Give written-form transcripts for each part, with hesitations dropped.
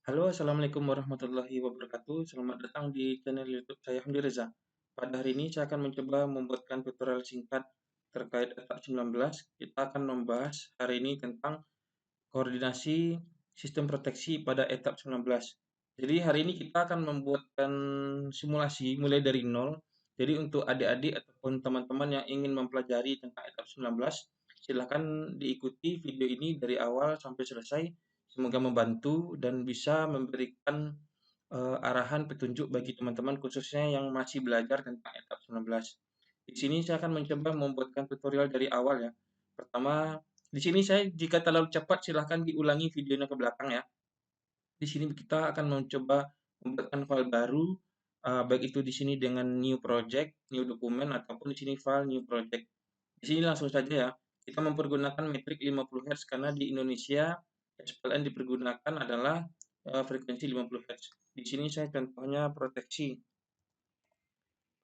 Halo, assalamualaikum warahmatullahi wabarakatuh. Selamat datang di channel YouTube saya Hamdi Reza. Pada hari ini saya akan mencoba membuatkan tutorial singkat terkait etap 19. Kita akan membahas hari ini tentang koordinasi sistem proteksi pada etap 19. Jadi hari ini kita akan membuatkan simulasi mulai dari nol. Jadi untuk adik-adik ataupun teman-teman yang ingin mempelajari tentang etap 19, silahkan diikuti video ini dari awal sampai selesai. Semoga membantu dan bisa memberikan arahan petunjuk bagi teman-teman khususnya yang masih belajar tentang etap 19. Di sini saya akan mencoba membuatkan tutorial dari awal ya. Pertama, di sini saya jika terlalu cepat silahkan diulangi videonya ke belakang ya. Di sini kita akan mencoba membuatkan file baru, baik itu di sini dengan new project, new dokumen, ataupun di sini file new project. Di sini langsung saja ya, kita mempergunakan metrik 50 Hz karena di Indonesia SPLN dipergunakan adalah frekuensi 50 Hz. Di sini saya contohnya proteksi,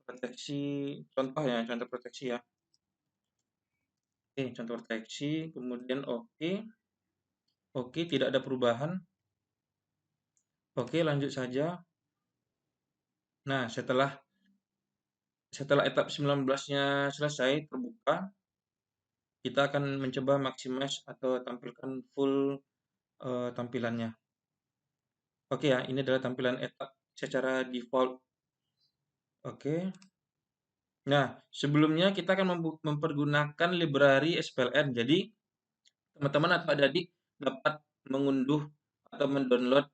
proteksi contoh ya, contoh proteksi ya. Oke, contoh proteksi, kemudian oke, oke, tidak ada perubahan. Oke, lanjut saja. Nah, setelah etap 19-nya selesai terbuka, kita akan mencoba maximize atau tampilkan full tampilannya. Oke ya, ini adalah tampilan etap secara default. Oke. Nah, sebelumnya kita akan mempergunakan library SPLN. Jadi, teman-teman atau adik-adik dapat mengunduh atau mendownload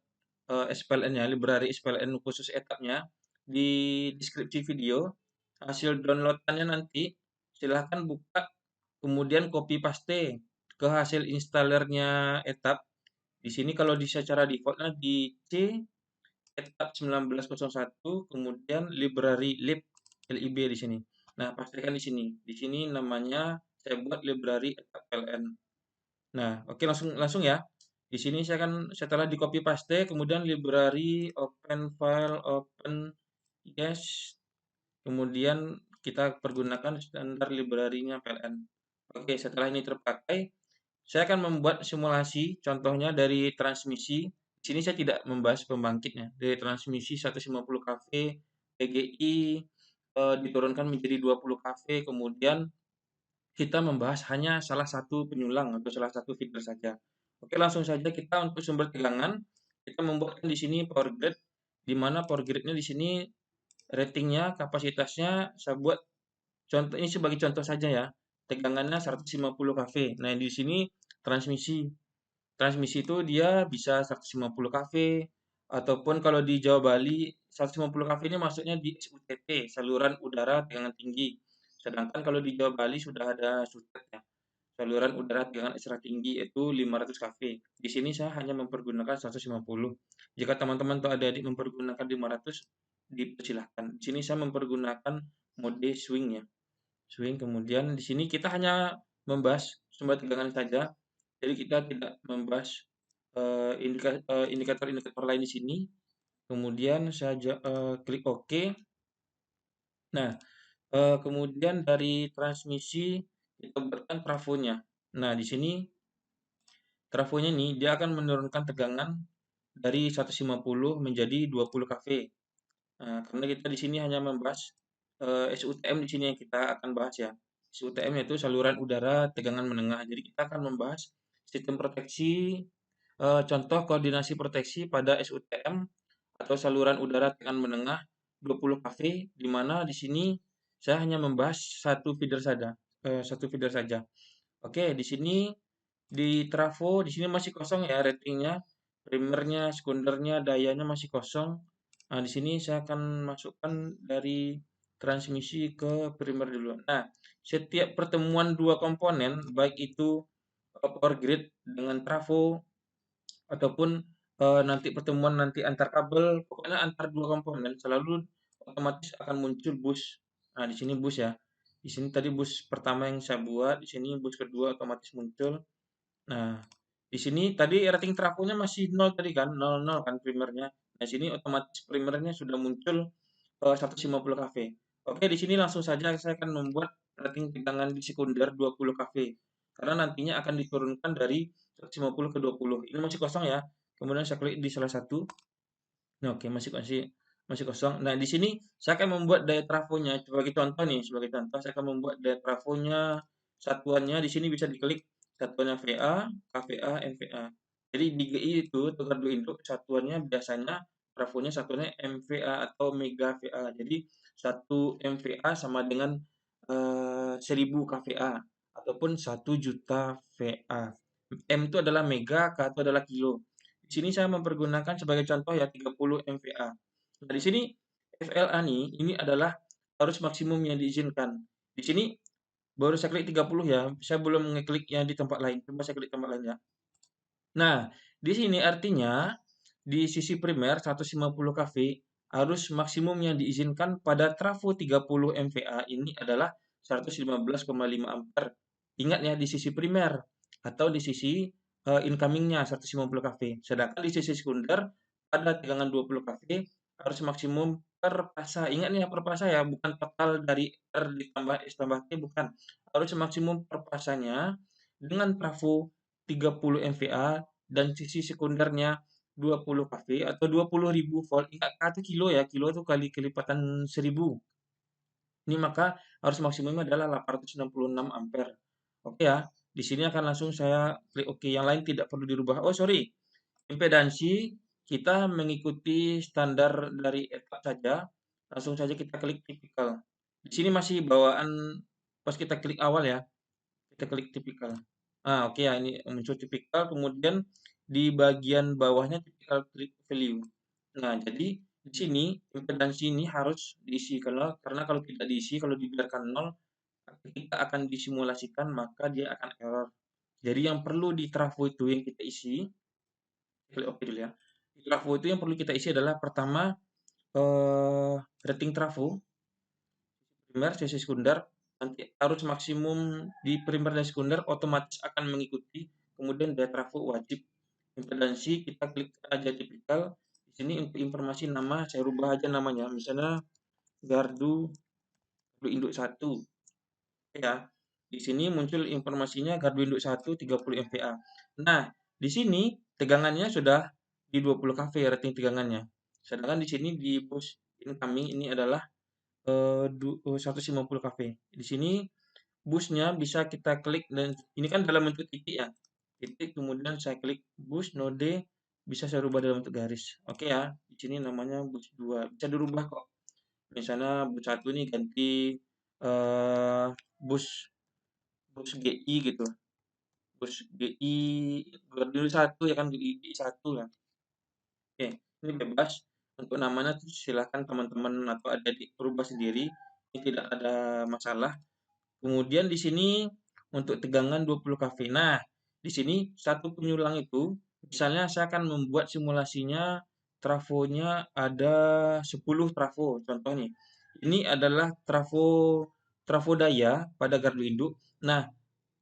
SPLN-nya, library SPLN khusus etapnya di deskripsi video. Hasil downloadannya nanti silahkan buka, kemudian copy paste ke hasil installernya etap. Di sini kalau di secara defaultnya di C etap 1901, kemudian library lib di sini. Nah, pastikan di sini. Di sini namanya saya buat library etap PLN. Nah, oke langsung langsung ya. Di sini saya akan setelah di copy paste, kemudian library open file open yes, kemudian kita pergunakan standar library-nya PLN. Oke, setelah ini terpakai, saya akan membuat simulasi contohnya dari transmisi. Di sini saya tidak membahas pembangkitnya. Dari transmisi 150 kV PGI diturunkan menjadi 20 kV, kemudian kita membahas hanya salah satu penyulang atau salah satu feeder saja. Oke, langsung saja kita untuk sumber tegangan, kita membuatkan di sini power grid, di mana power grid-nya di sini ratingnya, kapasitasnya saya buat contoh ini sebagai contoh saja ya. Tegangannya 150 kV. Nah, di sini transmisi. Transmisi itu dia bisa 150 kV ataupun kalau di Jawa Bali 150 kV ini maksudnya di SUTT, saluran udara tegangan tinggi. Sedangkan kalau di Jawa Bali sudah ada SUTET ya, saluran udara tegangan ekstra tinggi yaitu 500 kV. Di sini saya hanya mempergunakan 150. Jika teman-teman atau adik-adik mempergunakan 500, dipersilahkan. Di sini saya mempergunakan mode swing ya. Swing, kemudian di sini kita hanya membahas sumber tegangan saja. Jadi kita tidak membahas indikator-indikator lain di sini. Kemudian saya klik OK. Nah, kemudian dari transmisi kita buatkan trafonya. Nah, di sini trafonya ini dia akan menurunkan tegangan dari 150 menjadi 20 kV. Nah, karena kita di sini hanya membahas SUTM di sini yang kita akan bahas ya. SUTM yaitu saluran udara tegangan menengah. Jadi kita akan membahas sistem proteksi, contoh koordinasi proteksi pada SUTM atau saluran udara tegangan menengah 20 kV, di mana di sini saya hanya membahas satu feeder saja. Oke, di sini di trafo di sini masih kosong ya ratingnya, primernya, sekundernya, dayanya masih kosong. Nah, di sini saya akan masukkan dari transmisi ke primer dulu. Nah, setiap pertemuan dua komponen, baik itu power grid dengan trafo ataupun nanti pertemuan nanti antar kabel, pokoknya antar dua komponen selalu otomatis akan muncul bus. Nah, di sini bus ya. Di sini tadi bus pertama yang saya buat, di sini bus kedua otomatis muncul. Nah, di sini tadi rating trafonya masih 0 tadi kan, 00 kan primernya. Nah, sini otomatis primernya sudah muncul 150 kV. Oke, di sini langsung saja saya akan membuat rating tegangan di sekunder 20 kV. Karena nantinya akan diturunkan dari 150 ke 20. Ini masih kosong ya. kemudian saya klik di salah satu. Nah, oke, masih masih masih kosong. Nah, di sini saya akan membuat daya trafonya. Sebagai contoh nih, sebagai contoh saya akan membuat daya trafonya, satuannya di sini bisa diklik satuannya VA, KVA, MVA. Jadi di GI itu gardu induk satuannya biasanya trafonya satuannya MVA atau mega VA. Jadi 1 MVA sama dengan 1000 KVA ataupun 1 juta VA. M itu adalah mega, K itu adalah kilo. Di sini saya mempergunakan sebagai contoh ya 30 MVA. Nah, di sini FLA nih, ini adalah arus maksimum yang diizinkan. Di sini baru saya klik 30 ya, saya belum ngeklik yang di tempat lain. Coba saya klik tempat lain ya. Nah, di sini artinya di sisi primer 150 kV arus maksimum yang diizinkan pada trafo 30 MVA ini adalah 115,5 ampere. Ingat ya di sisi primer atau di sisi incoming-nya 150 kV. Sedangkan di sisi sekunder pada tegangan 20 kV arus maksimum per fasa. Ingat nih ya per fasa ya, bukan total dari R ditambah S tambah T bukan. Arus maksimum per fasanya dengan trafo 30 MVA dan sisi sekundernya 20 kV atau 20.000 volt. Ingat K itu kilo ya, kilo itu kali kelipatan 1000. Ini maka arus maksimumnya adalah 866 ampere. Oke ya, di sini akan langsung saya klik oke. Yang lain tidak perlu dirubah. Oh sorry, impedansi kita mengikuti standar dari ETA saja. Langsung saja kita klik tipikal. Di sini masih bawaan pas kita klik awal ya. Kita klik tipikal. Ah, oke ya, ini muncul tipikal, kemudian di bagian bawahnya tipikal klik value. Nah, jadi di sini impedansi ini harus diisi karena kalau tidak diisi, kalau dibiarkan nol, ketika akan disimulasikan maka dia akan error. Jadi yang perlu di trafo itu yang kita isi, klik oke dulu ya. Di trafo itu yang perlu kita isi adalah pertama rating trafo, primer, sisi sekunder, nanti arus maksimum di primer dan sekunder otomatis akan mengikuti, kemudian daya trafo wajib. Impedansi kita klik aja tipikal. Di sini untuk informasi nama saya rubah aja namanya, misalnya gardu induk 1 ya. Di sini muncul informasinya gardu induk 1 30 MVA. Nah, di sini tegangannya sudah di 20 kV rating tegangannya. Sedangkan di sini di bus incoming ini adalah 150 kV. Di sini busnya bisa kita klik dan ini kan dalam bentuk titik ya. Titik kemudian saya klik bus node bisa saya rubah dalam bentuk garis. Oke ya, di sini namanya bus 2. Bisa dirubah kok. Misalnya bus 1 ini ganti eh, bus bus GI gitu. Bus GI dulu 1 ya kan GI 1 ya. Oke, ini bebas. Untuk namanya silahkan teman-teman atau adik berubah sendiri. Ini tidak ada masalah. Kemudian di sini untuk tegangan 20 kV. Nah, di sini satu penyulang itu, misalnya saya akan membuat simulasinya trafonya ada 10 trafo, contoh nih. Ini adalah trafo trafo daya pada gardu induk. Nah,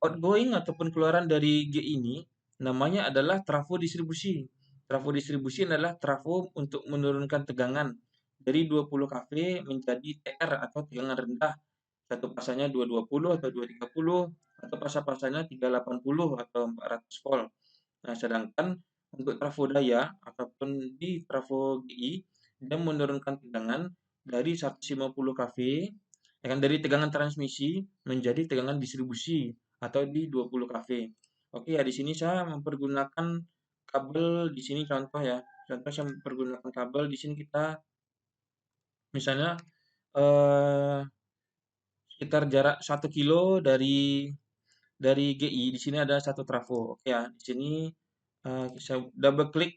outgoing ataupun keluaran dari G ini namanya adalah trafo distribusi. Trafo distribusi adalah trafo untuk menurunkan tegangan dari 20 kV menjadi TR atau tegangan rendah. Satu pasanya 220 atau 230 atau pasang-pasangnya 380 atau 400 volt. Nah, sedangkan untuk trafo daya ataupun di trafo GI dia menurunkan tegangan dari 150 kV ya kan dari tegangan transmisi menjadi tegangan distribusi atau di 20 kV. Oke ya, di sini saya mempergunakan kabel di sini contoh ya. Contoh saya mempergunakan kabel di sini kita misalnya eh, sekitar jarak 1 kilo dari GI. Di sini ada satu trafo. Oke ya, di sini saya double klik,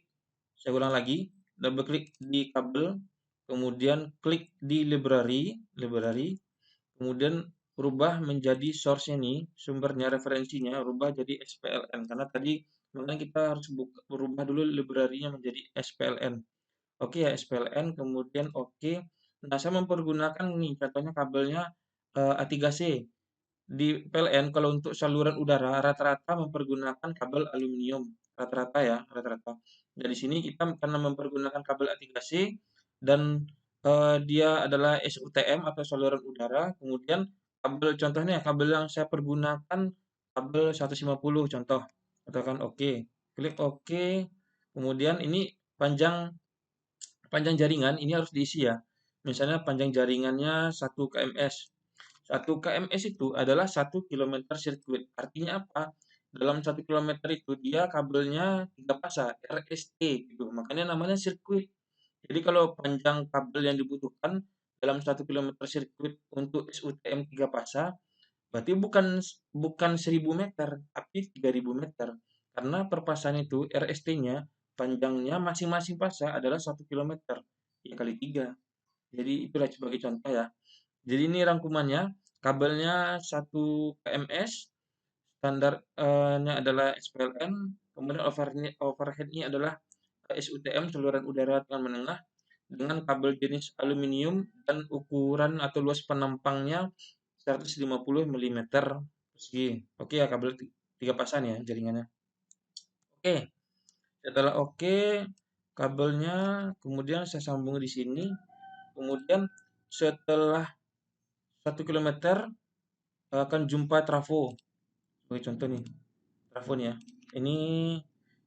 saya ulang lagi, double klik di kabel, kemudian klik di library, kemudian rubah menjadi source-nya nih, sumbernya, referensinya, rubah jadi SPLN. Karena tadi makanya kita harus berubah dulu library-nya menjadi SPLN. Oke ya, SPLN, kemudian oke. Nah, saya mempergunakan nih, contohnya kabelnya A3C. Di PLN kalau untuk saluran udara rata-rata mempergunakan kabel aluminium, rata-rata ya, rata-rata. Dari sini kita karena mempergunakan kabel A3C dan dia adalah SUTM atau saluran udara, kemudian kabel contohnya kabel yang saya pergunakan kabel 150 contoh. Katakan oke. Klik oke. Kemudian ini panjang panjang jaringan ini harus diisi ya. Misalnya panjang jaringannya 1 kms. 1 kms itu adalah 1 kilometer sirkuit. Artinya apa? Dalam 1 kilometer itu dia kabelnya 3 fasa, RST gitu. Makanya namanya sirkuit. Jadi kalau panjang kabel yang dibutuhkan dalam 1 kilometer sirkuit untuk SUTM 3 fasa, berarti bukan 1000 meter, tapi 3000 meter. Karena per pasanya itu RST-nya panjangnya masing-masing fasa adalah 1 kilometer. Ya kali 3. Jadi itulah sebagai contoh ya. Jadi ini rangkumannya, kabelnya 1 kms, standarnya adalah SPLN, kemudian overhead-nya adalah SUTM, saluran udara tekan menengah, dengan kabel jenis aluminium dan ukuran atau luas penampangnya 150 mm persegi. Oke ya, kabel 3 pasang ya jaringannya. Oke, setelah oke, kabelnya kemudian saya sambung di sini. Kemudian setelah 1 kilometer akan jumpa trafo. Sebagai contoh nih, trafo nih ya. Ini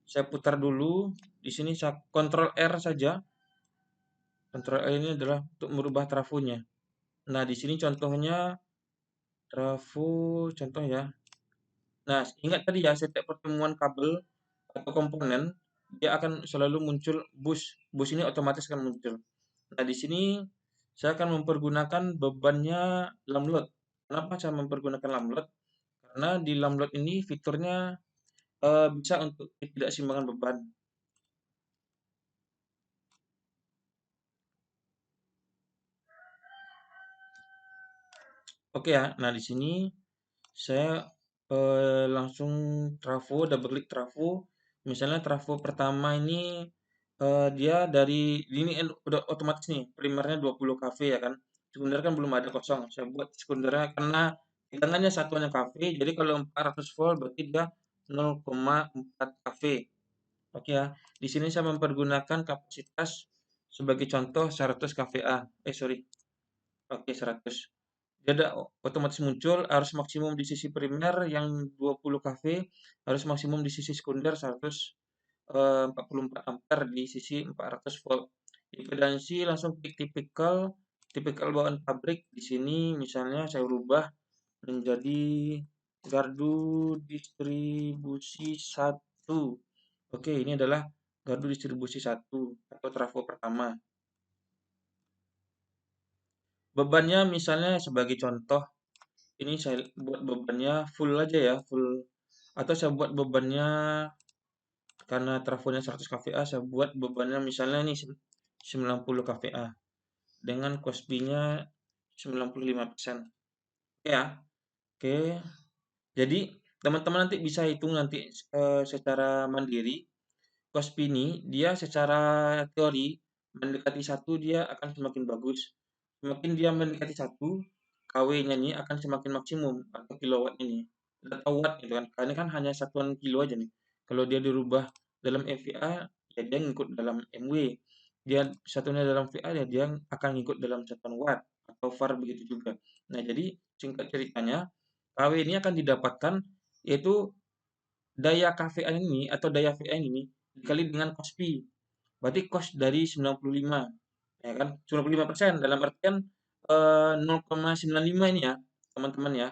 saya putar dulu. Di sini saya kontrol R saja. Kontrol R ini adalah untuk merubah trafonya. Nah, di sini contohnya trafo contoh ya. Nah, ingat tadi ya, setiap pertemuan kabel atau komponen dia akan selalu muncul bus. Bus ini otomatis akan muncul. Nah, di sini saya akan mempergunakan bebannya lamlot. Kenapa saya mempergunakan lamlot? Karena di lamlot ini fiturnya bisa untuk ketidakseimbangan beban. Oke ya. Nah, di sini saya langsung trafo, double klik trafo. Misalnya trafo pertama ini dia dari ini udah otomatis nih, primernya 20 kV ya kan. Sekunder kan belum ada kosong. Saya buat sekundernya karena hitungannya satuannya kV. Jadi kalau 400 volt berarti dia 0,4 kV. Oke ya. Di sini saya mempergunakan kapasitas sebagai contoh 100 kVA. Sorry. Oke, 100. Dia ada otomatis muncul arus maksimum di sisi primer yang 20 kV, arus maksimum di sisi sekunder 144 ampere di sisi 400 volt. Impedansi langsung klik tipikal bawaan pabrik. Di sini misalnya saya rubah menjadi gardu distribusi 1. Oke, ini adalah gardu distribusi 1 atau trafo pertama. Bebannya misalnya sebagai contoh, ini saya buat bebannya full aja ya, full. Atau saya buat bebannya karena trafonya 100 kVA, saya buat bebannya misalnya nih 90 kVA dengan cosby-nya 95%. Oke ya. Oke. Jadi teman-teman nanti bisa hitung nanti secara mandiri. Cosby ini dia secara teori mendekati 1 dia akan semakin bagus. Semakin dia mendekati 1, KW-nya ini akan semakin maksimum atau kilowatt ini. Atau watt gitu kan. Karena kan hanya satuan kilo aja nih. Kalau dia dirubah dalam MVA ya dia ngikut dalam MW. Dia satunya dalam VA ya dia akan ngikut dalam satuan watt atau var begitu juga. Nah, jadi singkat ceritanya KW ini akan didapatkan yaitu daya KVA ini atau daya VA ini dikali dengan cos P. Berarti cos dari 95, ya kan? 95% dalam artian 0,95 ini ya, teman-teman ya.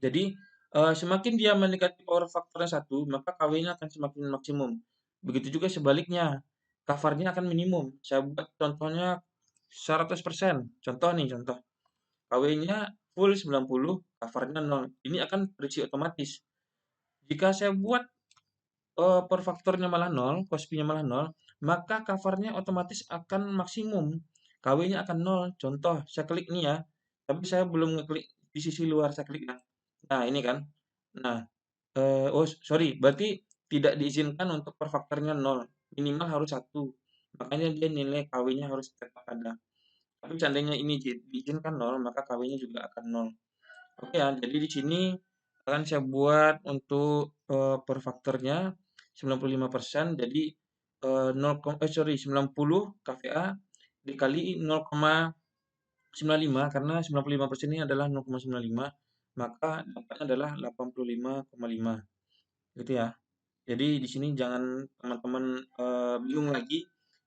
Jadi semakin dia mendekati power faktornya 1, maka KW-nya akan semakin maksimum. Begitu juga sebaliknya, covernya akan minimum. Saya buat contohnya 100%. Contoh nih, contoh. KW-nya full 90, covernya 0. Ini akan berisi otomatis. Jika saya buat per faktornya malah 0, cos P-nya malah 0, maka covernya otomatis akan maksimum. KW-nya akan 0. Contoh, saya klik nih ya, tapi saya belum ngeklik di sisi luar, saya klik ya. Nah, ini kan. Nah, oh sorry, berarti tidak diizinkan untuk per faktornya 0, minimal harus 1. Makanya dia nilai KW-nya harus tetap ada. Tapi seandainya ini diizinkan 0, maka KW-nya juga akan 0. Oke ya, jadi di sini akan saya buat untuk per faktornya 95%, jadi 90 kVA dikali 0,95 karena 95% ini adalah 0,95, maka dapatnya adalah 85,5. Gitu ya. Jadi di sini jangan teman-teman bingung lagi.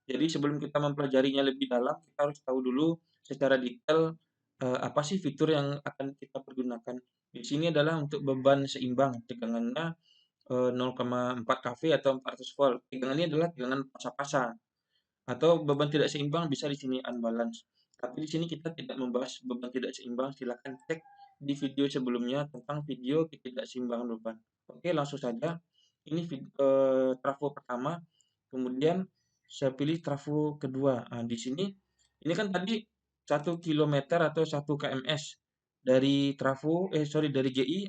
Jadi sebelum kita mempelajarinya lebih dalam, kita harus tahu dulu secara detail apa sih fitur yang akan kita pergunakan. Di sini adalah untuk beban seimbang, tegangannya 0,4 kV atau 400 volt. Tegangan ini adalah tegangan pasa-pasa atau beban tidak seimbang bisa di sini unbalance. Tapi di sini kita tidak membahas beban tidak seimbang. Silakan cek di video sebelumnya tentang video ketidakseimbangan beban. Oke, langsung saja. Ini trafo pertama, kemudian saya pilih trafo kedua. Nah, di sini ini kan tadi 1 km atau 1 kms dari dari GI,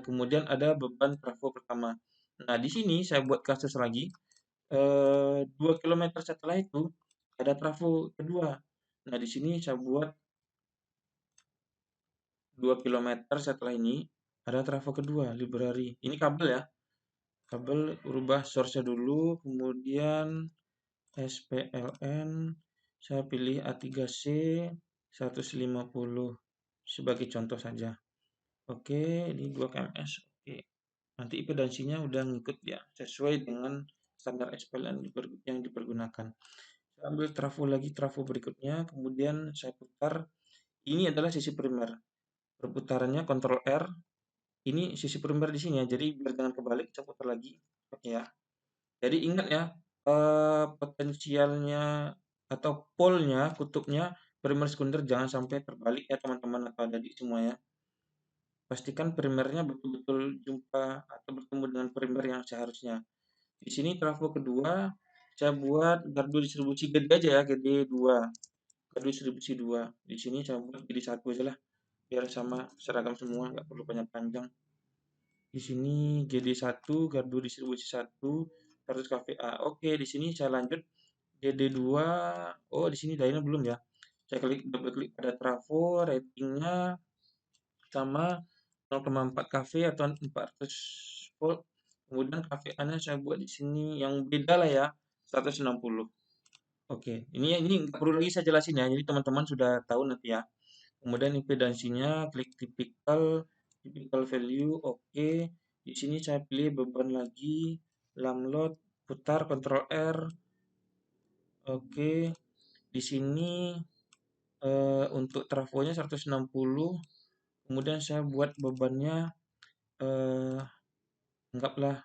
kemudian ada beban trafo pertama. Nah, di sini saya buat kasus lagi. 2 kilometer setelah itu ada trafo kedua. Nah, di sini saya buat 2 kilometer setelah ini ada trafo kedua, library. Ini kabel ya. Kabel rubah source-nya dulu, kemudian SPLN, saya pilih A3C 150 sebagai contoh saja. Oke, ini 2 kms. Oke. Nanti impedansinya udah ngikut ya, sesuai dengan standar SPLN yang dipergunakan. Saya ambil trafo lagi, trafo berikutnya, kemudian saya putar. Ini adalah sisi primer. Perputarannya Ctrl R. Ini sisi primer di sini ya. Jadi biar jangan kebalik, saya putar lagi. Oke ya. Jadi ingat ya, potensialnya atau polnya, kutubnya primer sekunder jangan sampai terbalik ya teman-teman atau adik semua ya. Pastikan primernya betul-betul jumpa atau bertemu dengan primer yang seharusnya. Di sini trafo kedua saya buat gardu distribusi gede aja ya, gede 2. Gardu distribusi 2. Di sini saya buat gede 1 aja lah biar sama seragam semua, nggak perlu banyak panjang. Di sini GD1 gardu distribusi 1 100 kVA. Oke, di sini saya lanjut GD2. Oh, di sini dialnya belum ya. Saya double klik pada trafo, ratingnya sama 0,4 kV atau 400 volt. Kemudian kVA-nya saya buat di sini yang beda lah ya, 160. Oke, ini nggak perlu lagi saya jelasin ya. Jadi teman-teman sudah tahu nanti ya. Kemudian impedansinya klik typical value, oke. Di sini saya pilih beban lagi, lam load, putar Ctrl R. Oke. Di sini untuk trafonya 160. Kemudian saya buat bebannya eh anggaplah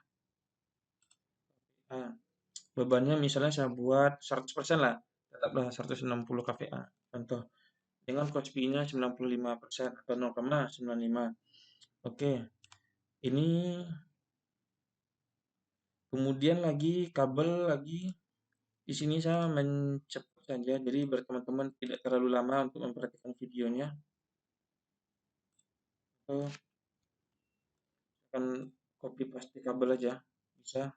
bebannya misalnya saya buat 100% lah. Tetaplah 160 kVA. Contoh dengan coach P-nya 95% atau 0,95. Oke. Ini kemudian lagi kabel lagi di sini saya mencepat saja jadi biar teman-teman tidak terlalu lama untuk memperhatikan videonya. Atau akan copy paste kabel aja bisa.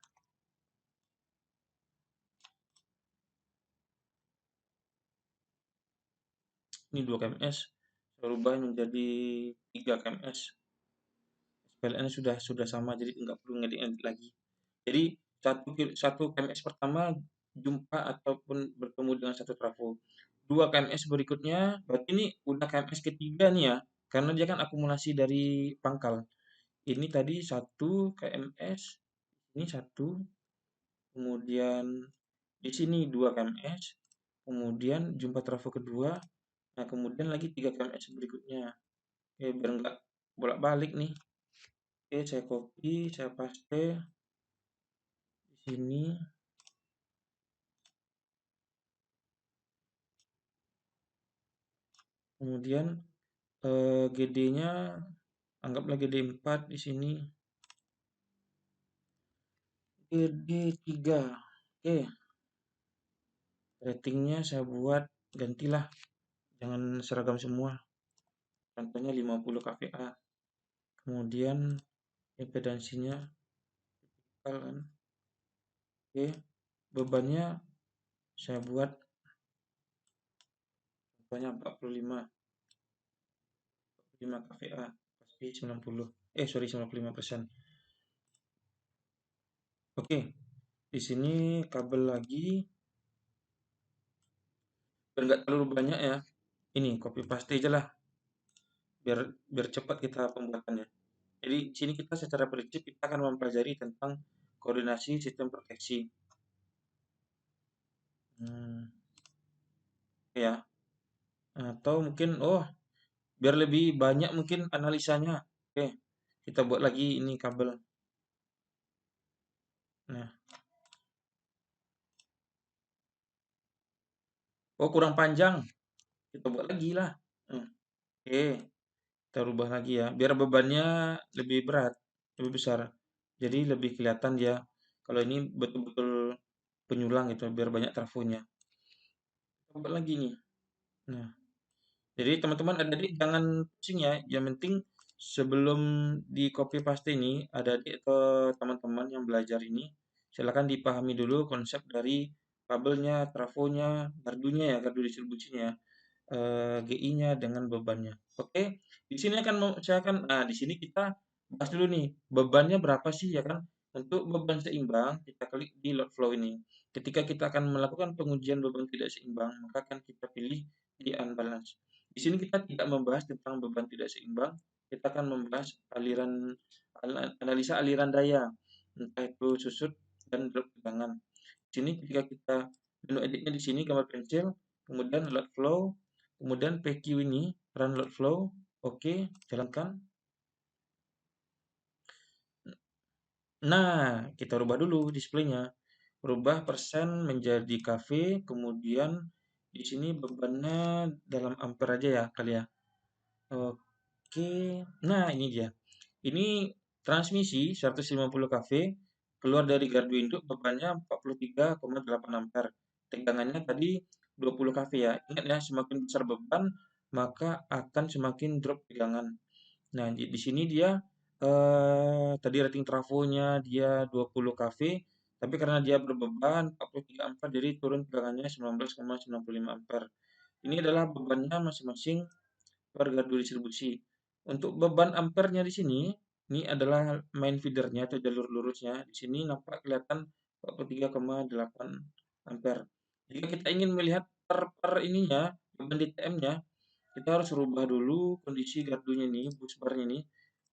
Ini 2 kms saya rubah menjadi 3 kms. PLN sudah sama jadi nggak perlu ngedit lagi. Jadi 1 kms pertama jumpa ataupun bertemu dengan 1 trafo. 2 kms berikutnya berarti ini udah kms ketiga nih ya. Karena dia kan akumulasi dari pangkal. Ini tadi 1 kms, ini 1, kemudian di sini 2 kms, kemudian jumpa trafo kedua, nah kemudian lagi 3 kms berikutnya. Biar nggak bolak-balik nih. Oke, saya copy, saya paste di sini. Kemudian GD-nya anggaplah GD 4 di sini. GD 3. Oke. Ratingnya saya buat gantilah. Jangan seragam semua. Contohnya 50 kVA. Kemudian impedansinya kan. Oke. Bebannya saya buat contohnya 45 kVA. Pasti 90. Sorry 95%. Oke. Di sini kabel lagi. Biar nggak terlalu banyak ya. Ini copy paste aja lah. Biar cepat kita pembuatannya. Jadi di sini kita secara prinsip kita akan mempelajari tentang koordinasi sistem proteksi. Hmm, ya, atau mungkin biar lebih banyak mungkin analisanya. Oke, kita buat lagi ini kabel. Nah, kurang panjang. Kita buat lagi lah. Oke, kita rubah lagi ya, biar bebannya lebih berat, lebih besar. Jadi lebih kelihatan dia. Kalau ini betul-betul penyulang gitu, biar banyak trafonya. Kita buat lagi nih. Nah, jadi teman-teman adik-adik jangan pusing ya. Yang penting sebelum di copy paste ini, adik-adik atau teman-teman yang belajar ini, silakan dipahami dulu konsep dari kabelnya, trafonya, gardunya ya, gardu distribusinya. GI-nya dengan bebannya. Oke, di sini saya akan di sini kita bahas dulu nih, bebannya berapa sih ya kan? Untuk beban seimbang, kita klik di load flow ini. Ketika kita akan melakukan pengujian beban tidak seimbang, maka akan kita pilih di unbalance. Di sini kita tidak membahas tentang beban tidak seimbang, kita akan membahas analisa aliran daya, entah itu susut dan drop tegangan. Di sini ketika kita menu editnya di sini gambar pensil, kemudian load flow, kemudian PQ ini run load flow, oke, jalankan. Nah, kita rubah dulu displaynya. Rubah persen menjadi KV, kemudian di sini bebannya dalam ampere aja ya kali ya. Oke, nah ini dia. Ini transmisi 150 kV keluar dari gardu induk bebannya 43,8 ampere. Tegangannya tadi 20 kV ya. Ingat ya, semakin besar beban maka akan semakin drop tegangan. Nah, di sini dia tadi rating trafonya dia 20 kV, tapi karena dia berbeban 43 ampere jadi turun tegangannya 19,95 ampere. Ini adalah bebannya masing-masing per gardu distribusi. Untuk beban ampernya di sini, ini adalah main feedernya atau jalur lurusnya. Di sini nampak kelihatan 43,8 ampere. Jika kita ingin melihat per ininya, beban DTM-nya, kita harus rubah dulu kondisi gardunya nih, bus barnya nih.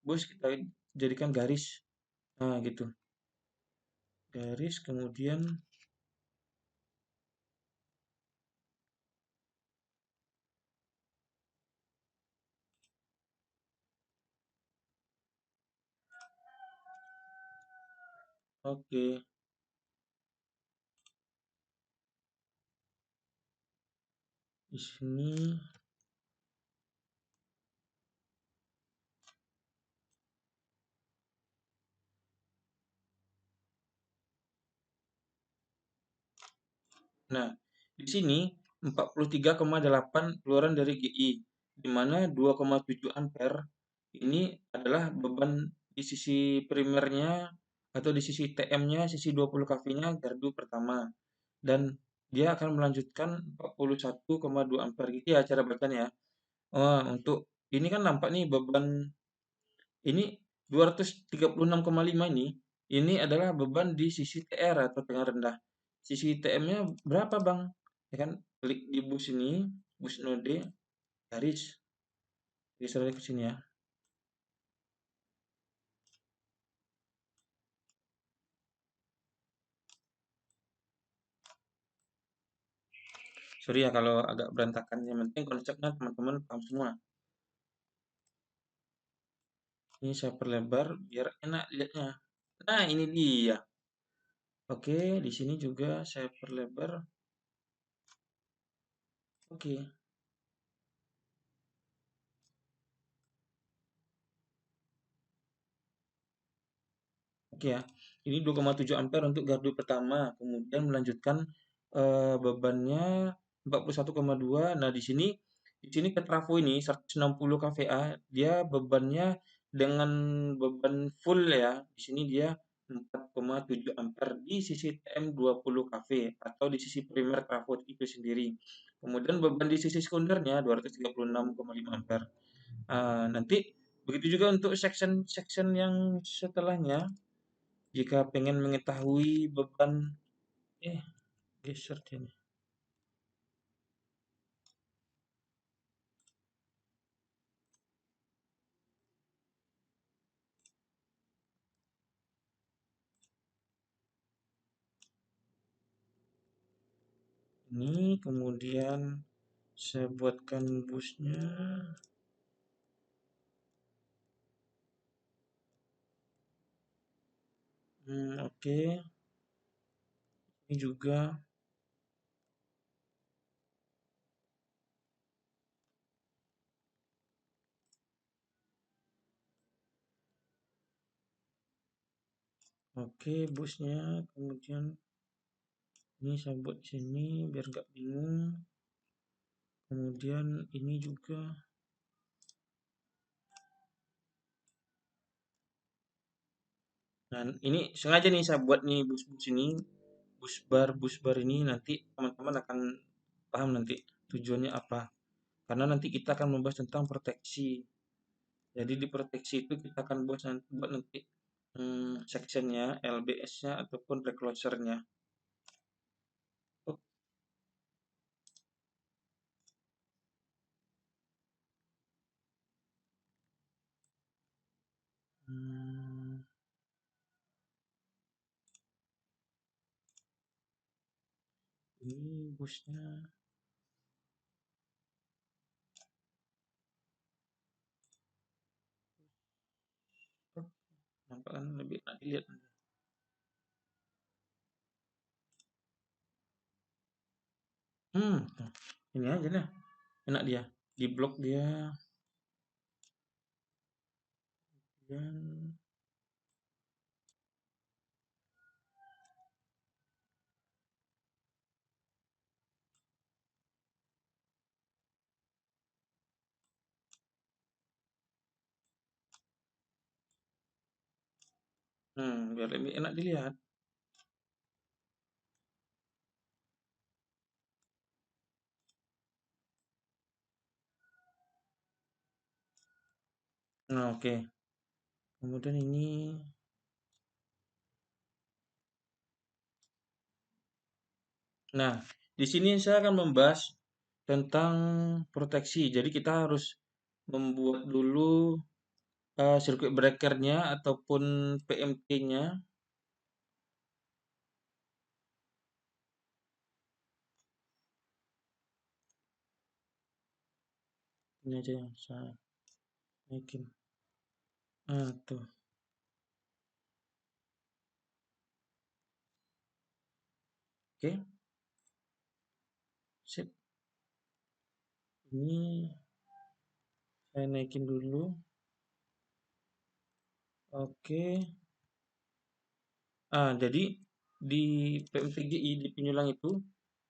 Bus kita jadikan garis. Nah, gitu. Garis kemudian oke. Di sini nah, di sini 43,8 keluaran dari GI, di mana 2,7 ampere ini adalah beban di sisi primernya atau di sisi TM-nya, sisi 20 kV-nya gardu pertama. Dan dia akan melanjutkan 41,2 ampere gitu ya cara bacanya ya. Untuk ini kan nampak nih beban ini 236,5 ini adalah beban di sisi TR atau tengah rendah. Sisi TM-nya berapa, Bang? Ya kan, klik di bus ini, bus node, garis, geser ke sini ya. Sorry ya kalau agak berantakan, yang penting konsepnya teman-teman paham semua. Ini saya perlebar biar enak lihatnya. Nah, ini dia. Oke, di sini juga saya perlebar. Oke. Oke ya, ini 2,7 ampere untuk gardu pertama, kemudian melanjutkan bebannya 41,2. Nah, di sini ke trafo ini 160 kVA, dia bebannya dengan beban full ya. Di sini dia 4,7 ampere di sisi TM 20 kV atau di sisi primer trafo itu sendiri. Kemudian beban di sisi sekundernya 236,5 ampere. Nanti begitu juga untuk section yang setelahnya. Jika pengen mengetahui beban eh, geser dia nih. ini, kemudian saya buatkan busnya. Oke. Ini juga. Oke, busnya. Kemudian ini saya buat di sini biar nggak bingung. Kemudian ini juga. Nah, ini sengaja nih saya buat nih bus-bus ini, bus bar ini nanti teman-teman akan paham nanti tujuannya apa. Karena nanti kita akan membahas tentang proteksi. Jadi di proteksi itu kita akan buat nanti sectionnya, LBS-nya ataupun recloser-nya. Oh, hmm, ini busnya. Oh, nampak kan lebih enak dilihat. Tuh, ini aja lah, enak dia. Di blok dia dan biar lebih enak dilihat. Nah, oke. Kemudian ini, nah, di sini saya akan membahas tentang proteksi. Jadi kita harus membuat dulu circuit breaker-nya ataupun PMT-nya. Ini aja yang saya naikin. Tuh. Oke, sip. Ini saya naikin dulu. Oke. Jadi di PMTGI di penyulang itu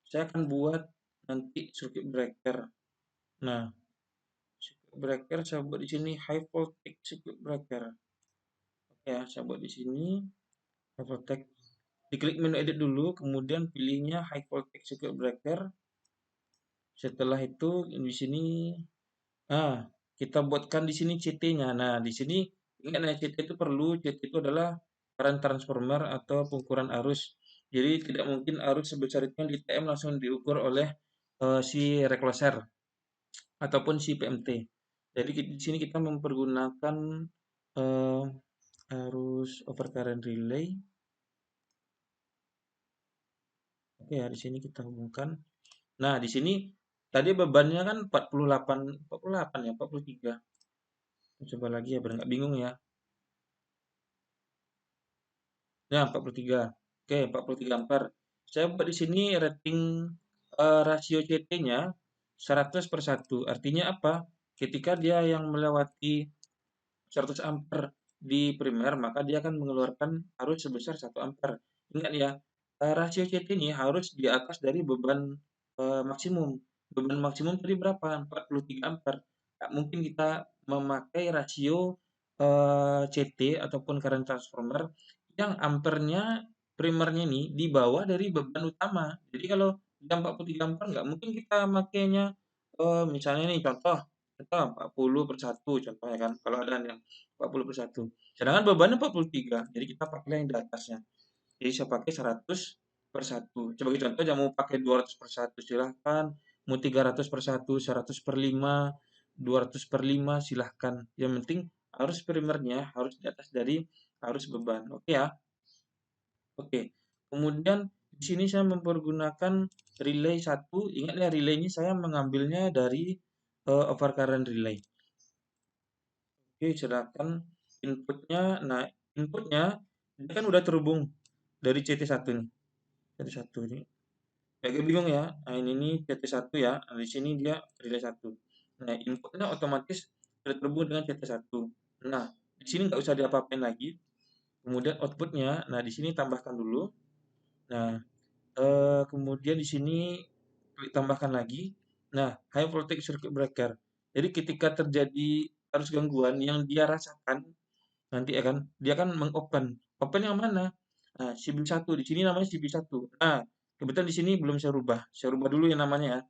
saya akan buat nanti circuit breaker. Nah, circuit breaker saya buat di sini high voltage circuit breaker. Oke ya, saya buat di sini high voltage. Diklik menu edit dulu, kemudian pilihnya high voltage circuit breaker. Setelah itu di sini, nah kita buatkan di sini CT-nya. Nah, di sini ingat ya CT itu perlu, CT itu adalah current transformer atau pengukuran arus. Jadi tidak mungkin arus sebesar itu yang di TM langsung diukur oleh si recloser ataupun si PMT. Jadi di sini kita mempergunakan eh, arus overcurrent relay. Oke ya, di sini kita hubungkan. Nah, di sini tadi bebannya kan 48 ya, 43. Coba lagi ya biar nggak bingung ya. Ya, 43. Oke, 43 ampere. Saya buat di sini rating rasio CT-nya 100/1. Artinya apa? Ketika dia yang melewati 100 ampere di primer, maka dia akan mengeluarkan arus sebesar 1 ampere. Ingat ya, rasio CT ini harus di atas dari beban maksimum. Beban maksimum tadi berapa? 43 ampere. Nggak mungkin kita memakai rasio CT ataupun current transformer yang ampernya primernya ini di bawah dari beban utama. Jadi kalau jam 43 ampere nggak mungkin kita makainya misalnya nih contoh kita 40/1 contohnya kan kalau ada yang 40/1. Sedangkan bebannya 43. Jadi kita pakai yang di atasnya. Jadi saya pakai 100/1. Sebagai contoh jangan mau pakai 200/1 silahkan. Mau 300/1, 100/5, 200/5 silahkan. Yang penting arus primernya harus di atas dari arus beban. Oke ya. Oke. Kemudian Di sini saya mempergunakan relay 1. Ingat ya, relay ini saya mengambilnya dari overcurrent relay. Oke, silakan inputnya. Nah, inputnya ini kan udah terhubung dari CT1 nih. CT1 ini. Agak bingung ya. Nah, ini nih CT1 ya. Nah, di sini dia relay 1. Nah, inputnya otomatis sudah terhubung dengan CT1. Nah, di sini nggak usah diapa-apain lagi. Kemudian outputnya, nah di sini tambahkan dulu. Nah, kemudian di sini klik tambahkan lagi. Nah, high voltage circuit breaker. Jadi ketika terjadi arus gangguan yang dia rasakan, nanti akan dia akan mengopen. Open yang mana? Nah, CB1 di sini namanya CB1. Nah, kebetulan di sini belum saya rubah. Saya rubah dulu yang namanya ya,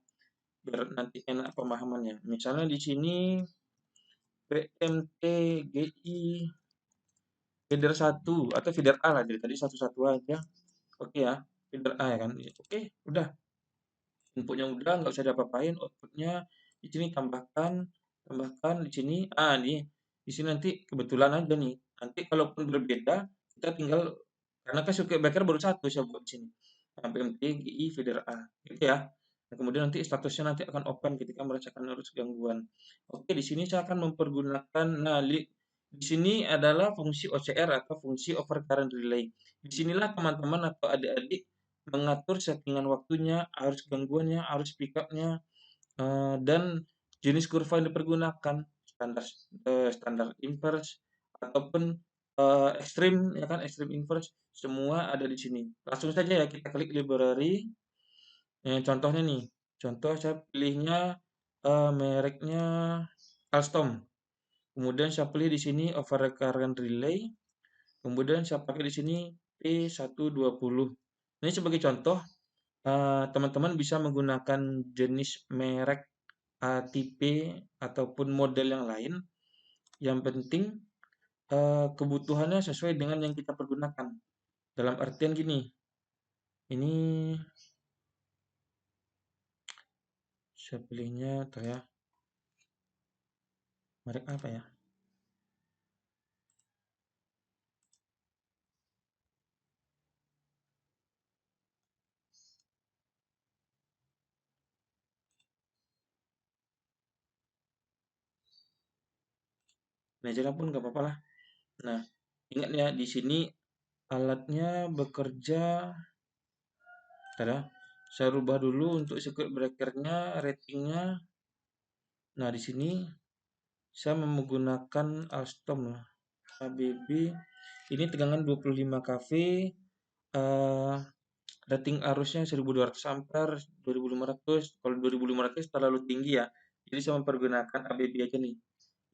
biar nanti enak pemahamannya. Misalnya di sini PMTGI feeder 1 atau feeder A lah, jadi tadi satu-satu aja. Oke ya, feeder A ya kan. Oke, udah. Inputnya udah, nggak usah diapa-apain. Outputnya di sini tambahkan, tambahkan di sini. Di sini nanti kebetulan aja nih. Nanti kalaupun berbeda, kita tinggal karena kan circuit breaker baru satu saya buat di sini. PMT, GI, feeder A, gitu ya. Nah, kemudian nanti statusnya nanti akan open ketika merasakan arus gangguan. Oke, di sini saya akan mempergunakan, nah, di sini adalah fungsi OCR atau fungsi overcurrent relay. Disinilah teman-teman atau adik-adik mengatur settingan waktunya, arus gangguannya, arus pick-up-nya, dan jenis kurva yang dipergunakan, standar standar inverse ataupun ekstrim ya kan, ekstrim inverse, semua ada di sini. Langsung saja ya kita klik library. Contohnya nih, contoh saya pilihnya mereknya Alstom. Kemudian saya pilih di sini overcurrent relay. Kemudian saya pakai di sini P120. Ini sebagai contoh, teman-teman bisa menggunakan jenis merek, tipe, ataupun model yang lain. Yang penting kebutuhannya sesuai dengan yang kita pergunakan. Dalam artian gini, ini saya pilihnya atau ya merek apa ya? Najera pun nggak apa-apa lah. Nah, ingat ya di sini alatnya bekerja. Saya rubah dulu untuk circuit breakernya, ratingnya. Nah, di sini saya menggunakan Alstom lah. ABB. Ini tegangan 25 kV. eh, Rating arusnya 1200 ampere, 2500. Kalau 2500 terlalu tinggi ya. Jadi saya mempergunakan ABB aja nih.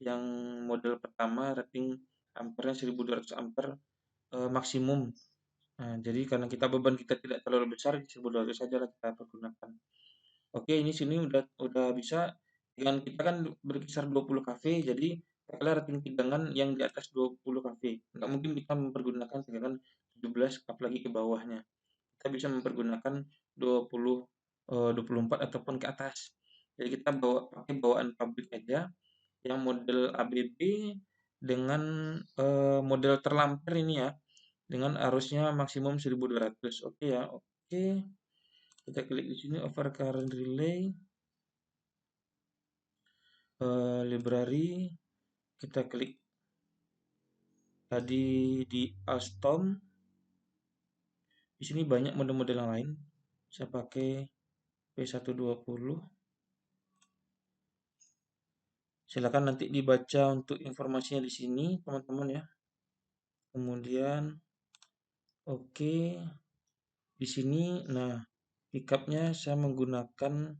Yang model pertama rating ampernya 1200 ampere maksimum. Nah, jadi karena beban kita tidak terlalu besar, 1200 saja lah kita pergunakan. Oke, ini sini udah bisa. Dengan kita kan berkisar 20 kV, jadi pakailah rating tegangan yang di atas 20 kV. Nggak mungkin kita mempergunakan tegangan 17 apalagi ke bawahnya. Kita bisa mempergunakan 20, 24 ataupun ke atas. Jadi kita pakai bawaan pabrik aja yang model ABB dengan model terlampir ini ya, dengan arusnya maksimum 1200. Oke ya, oke. Kita klik di sini overcurrent relay, library, kita klik tadi di Alstom. Di sini banyak model-model yang lain. Saya pakai P120. Silakan nanti dibaca untuk informasinya di sini, teman-teman ya. Kemudian, oke, di sini, nah, pickupnya saya menggunakan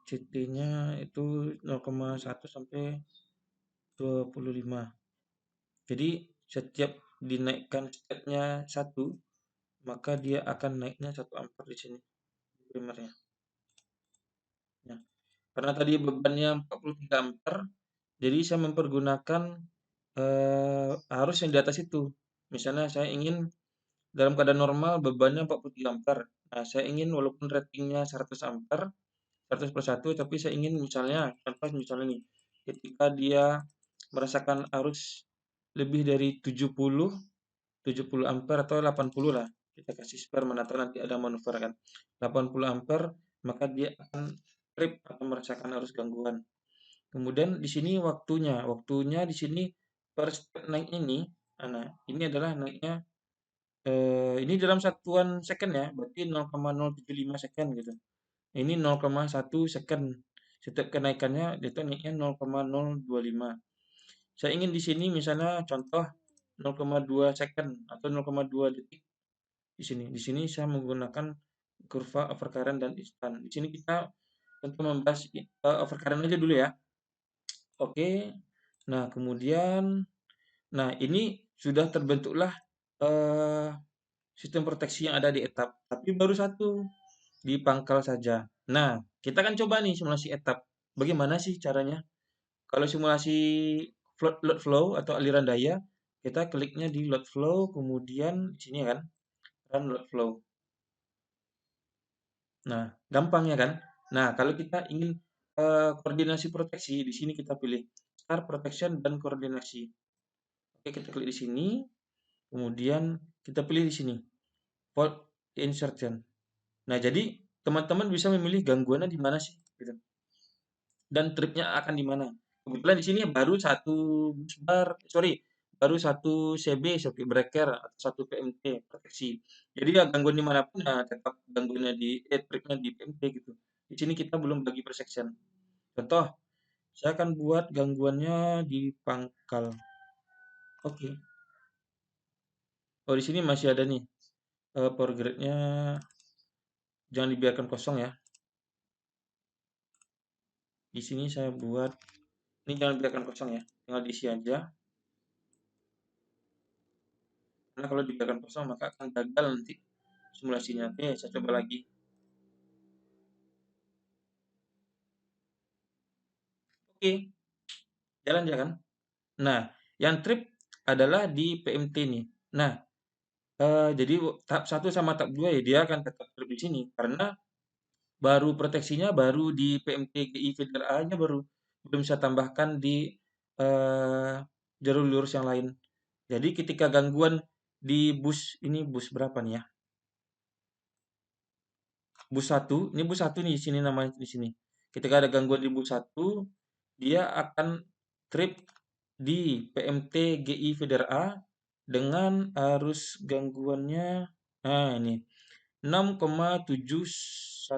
CT-nya itu 0,1 sampai 25. Jadi setiap dinaikkan stepnya 1, maka dia akan naiknya 1 ampere di sini primernya. Nah, karena tadi bebannya 43 ampere, jadi saya mempergunakan arus yang di atas itu. Misalnya saya ingin dalam keadaan normal bebannya 43 ampere. Nah, saya ingin walaupun ratingnya 100 ampere, 100/1, tapi saya ingin misalnya, contoh misalnya nih, ketika dia merasakan arus lebih dari 70 ampere atau 80 lah. kita kasih spare, mana tahu nanti ada manuver kan. 80 ampere, maka dia akan trip atau merasakan arus gangguan. Kemudian di sini waktunya di sini per step naik ini, nah ini adalah naiknya ini dalam satuan second ya, berarti 0,075 second gitu. Ini 0,1 second. Setiap kenaikannya itu naiknya 0,025. Saya ingin di sini misalnya contoh 0,2 second atau 0,2 detik di sini. Di sini saya menggunakan kurva overcurrent dan instant. Di sini kita tentu membahas overcurrent aja dulu ya. Oke. Nah, kemudian ini sudah terbentuklah eh, sistem proteksi yang ada di etap, tapi baru satu di pangkal saja. Nah, kita akan coba nih simulasi etap. Bagaimana sih caranya? Kalau simulasi load flow atau aliran daya, kita kliknya di load flow, kemudian di sini kan, run load flow. Nah, gampang ya kan? Nah, kalau kita ingin koordinasi proteksi, di sini kita pilih start protection dan koordinasi. Oke, kita klik di sini, kemudian kita pilih di sini fault insertion. Nah, jadi teman-teman bisa memilih gangguannya di mana sih, gitu. Dan tripnya akan di mana. Kebetulan di sini baru satu baru satu CB, circuit breaker, atau satu PMT proteksi. Jadi ya gangguan dimanapun ya tetap gangguannya tripnya di PMT gitu. Di sini kita belum bagi per section. Contoh, saya akan buat gangguannya di pangkal. Oke. Oh, di sini masih ada nih power grid-nya, jangan dibiarkan kosong ya. Di sini saya buat, ini jangan biarkan kosong ya, tinggal diisi aja. Karena kalau dibiarkan kosong maka akan gagal nanti simulasinya. Oke, saya coba lagi. Oke, jalan ya kan? Nah, yang trip adalah di PMT nih. Nah, jadi tahap 1 sama tahap 2 ya dia akan tetap trip di sini karena baru proteksinya baru di PMT GI feeder A nya baru, belum bisa tambahkan di jalur lurus yang lain. Jadi ketika gangguan di bus berapa nih ya? Bus 1, ini bus 1 nih di sini namanya di sini. Ketika ada gangguan di bus 1, dia akan trip di PMT GI feeder A dengan arus gangguannya ini 6,714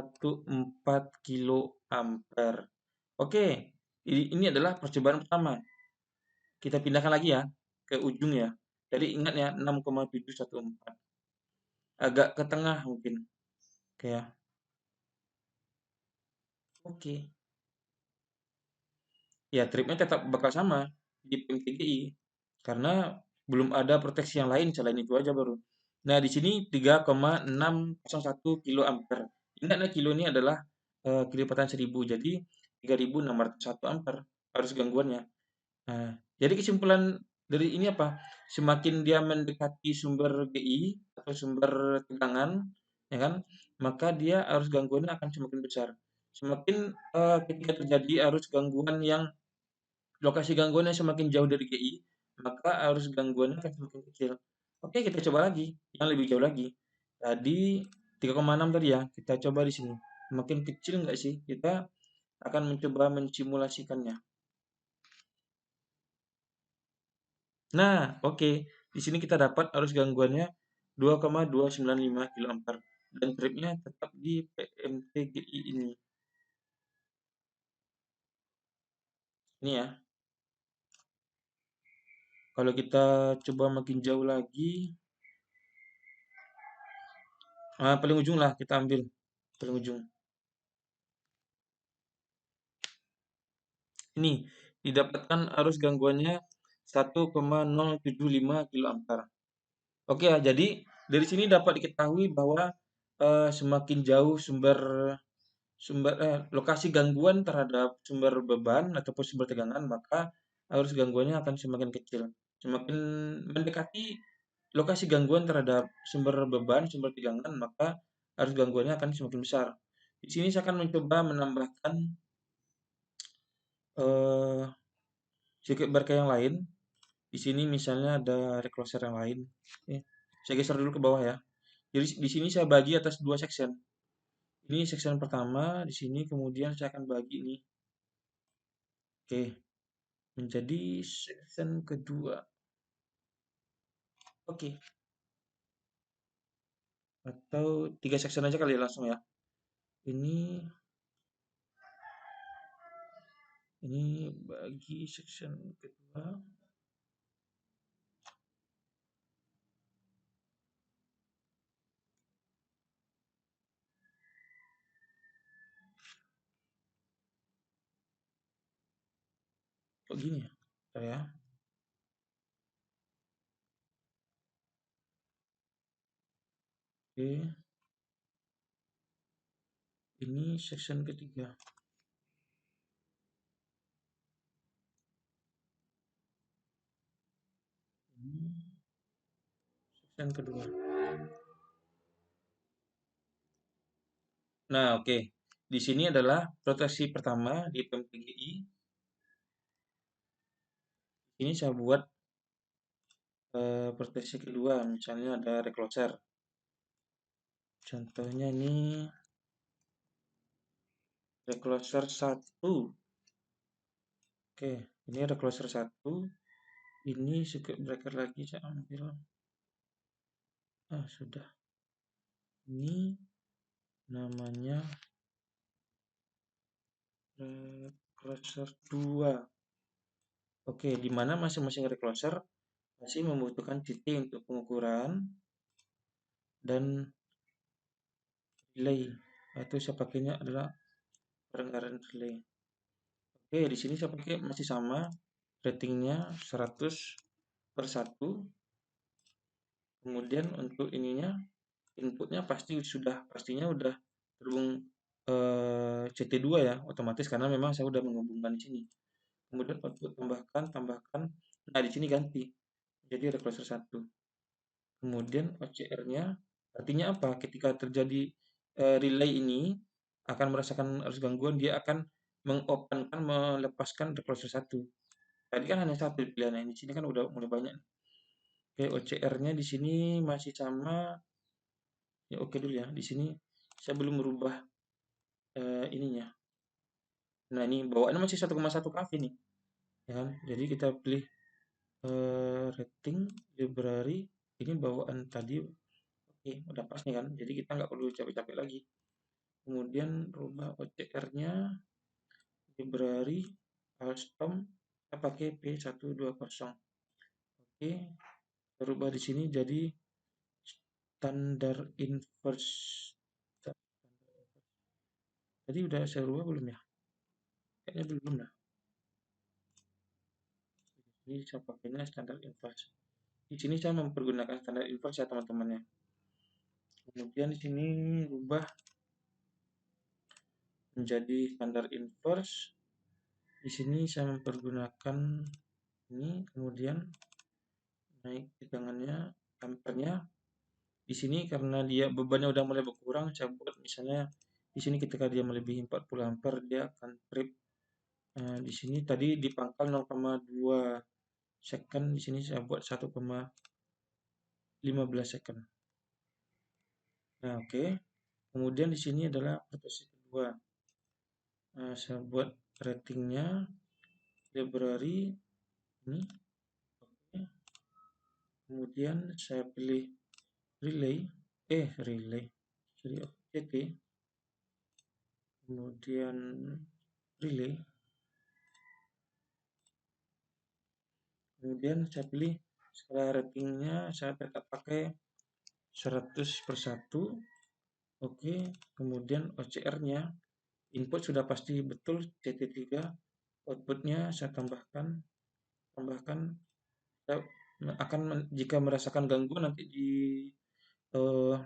kilo ampere. Oke, ini adalah percobaan pertama. Kita pindahkan lagi ya ke ujung ya. Jadi ingat ya 6,714. Agak ke tengah mungkin. Kayak oke. Ya tripnya tetap bakal sama di PMTGI karena belum ada proteksi yang lain selain itu aja baru. Nah, di sini 3,601 kilo ampere. Ingat ya kilo ini adalah kelipatan 1000 jadi 3601 ampere harus gangguannya. Nah, jadi kesimpulan dari ini apa? Semakin dia mendekati sumber GI atau sumber tegangan, ya kan, maka dia arus gangguannya akan semakin besar. Semakin ketika terjadi arus gangguan yang lokasi gangguannya semakin jauh dari GI, maka arus gangguannya akan semakin kecil. Oke, kita coba lagi, yang lebih jauh lagi. Tadi 3,6 tadi ya, kita coba di sini. Makin kecil nggak sih? Kita akan mencoba mensimulasikannya. Nah, oke. Di sini kita dapat arus gangguannya 2,295 kA dan tripnya tetap di PMTGI ini. Ini ya. Kalau kita coba makin jauh lagi, paling ujung lah kita ambil. Paling ujung. Ini didapatkan arus gangguannya 1,075 kA. Oke ya, jadi dari sini dapat diketahui bahwa semakin jauh lokasi gangguan terhadap sumber beban ataupun sumber tegangan, maka arus gangguannya akan semakin kecil. Semakin mendekati lokasi gangguan terhadap sumber beban, sumber tegangan, maka arus gangguannya akan semakin besar. Di sini saya akan mencoba menambahkan eh, circuit breaker yang lain. Di sini misalnya ada recloser yang lain. Saya geser dulu ke bawah ya. Jadi di sini saya bagi atas 2 section. Ini section pertama, di sini kemudian saya akan bagi ini. Oke, menjadi section kedua. Oke, atau 3 section aja kali ya langsung ya. Ini bagi section kedua. Kok gini ya? Bentar ya. Oke. Ini section ketiga. Ini section kedua. Nah, oke. Di sini adalah proteksi pertama di PMTGI. Ini saya buat proteksi kedua, misalnya ada recloser. Contohnya ini recloser 1. Oke, ini recloser 1. Ini circuit breaker lagi saya ambil. Sudah. Ini namanya recloser 2. Oke, di mana masing-masing recloser masih membutuhkan titik untuk pengukuran dan relay. Itu saya pakainya adalah perenggaran relay. Oke, di sini saya pakai masih sama ratingnya 100/1. Kemudian untuk ininya inputnya pastinya udah terhubung CT2 ya, otomatis karena memang saya udah menghubungkan di sini. Kemudian output tambahkan. Nah, di sini ganti jadi recloser 1. Kemudian OCR-nya artinya apa? Ketika terjadi relay ini akan merasakan arus gangguan, dia akan melepaskan recloser 1. Tadi kan hanya satu pilihannya, di sini kan udah mulai banyak. Oke, OCR-nya di sini masih sama. Ya oke dulu ya. Di sini saya belum merubah ininya. Nah, ini bawaannya masih 1,1 kV nih. Ya kan? Jadi kita pilih rating library, ini bawaan tadi. Oke, udah pas nih kan. Jadi kita nggak perlu capek-capek lagi. Kemudian rubah OCR-nya library Alstom, kita pakai P120. Oke, rubah di sini jadi standar inverse. Tadi udah saya rubah belum ya? Kayaknya belum dah. Jadi saya pakainya standar inverse. Di sini saya mempergunakan standar inverse ya teman-teman ya. Kemudian di sini rubah menjadi standar inverse. Di sini saya mempergunakan ini, kemudian naik tegangannya, ampernya. Di sini karena dia bebannya udah mulai berkurang, saya buat misalnya di sini ketika dia melebihi 40 ampere dia akan trip. Di sini tadi di pangkal 0,2 second, di sini saya buat 1,15 second. Nah, oke. Kemudian di sini adalah proteksi kedua. Saya buat ratingnya library ini. Oke. Kemudian saya pilih relay. Sorry, CT. Kemudian relay. Kemudian saya pilih skala ratingnya, saya tetap pakai 100/1. Oke, kemudian OCR-nya input sudah pasti betul CT3, outputnya saya tambahkan. Saya akan jika merasakan gangguan nanti uh,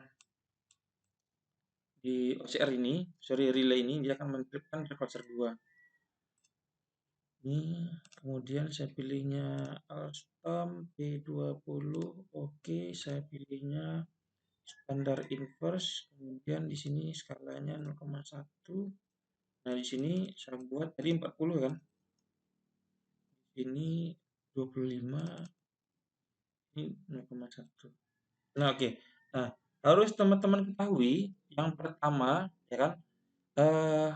di OCR ini, relay ini dia akan mentripkan recloser 2. Ini kemudian saya pilihnya Alstom P20. Oke, saya pilihnya standar inverse. Kemudian di sini skalanya 0,1. Nah, di sini saya buat tadi 40 kan. Ini 25, ini 0,1. Nah, oke. Nah, Harus teman-teman ketahui yang pertama, ya kan, eh,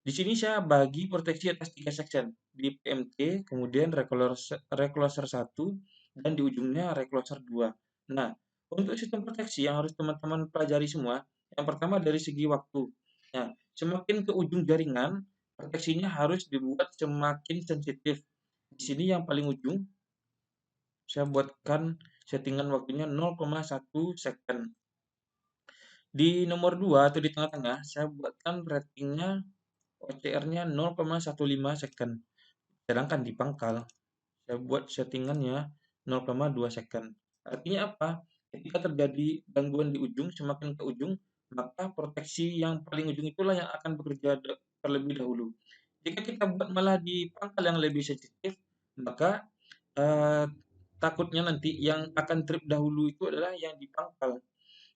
di sini saya bagi proteksi atas 3 section, di PMT, kemudian recloser 1, dan di ujungnya recloser 2. Nah, untuk sistem proteksi yang harus teman-teman pelajari semua, yang pertama dari segi waktu. Nah, semakin ke ujung jaringan, proteksinya harus dibuat semakin sensitif. Di sini yang paling ujung, saya buatkan settingan waktunya 0,1 second. Di nomor 2 atau di tengah-tengah, saya buatkan ratingnya OCR-nya 0,15 second. Sedangkan di pangkal, saya buat settingannya 0,2 second. Artinya apa? Ketika terjadi gangguan di ujung, semakin ke ujung, maka proteksi yang paling ujung itulah yang akan bekerja terlebih dahulu. Jika kita buat malah di pangkal yang lebih sensitif, maka eh, takutnya nanti yang akan trip dahulu itu adalah yang di pangkal.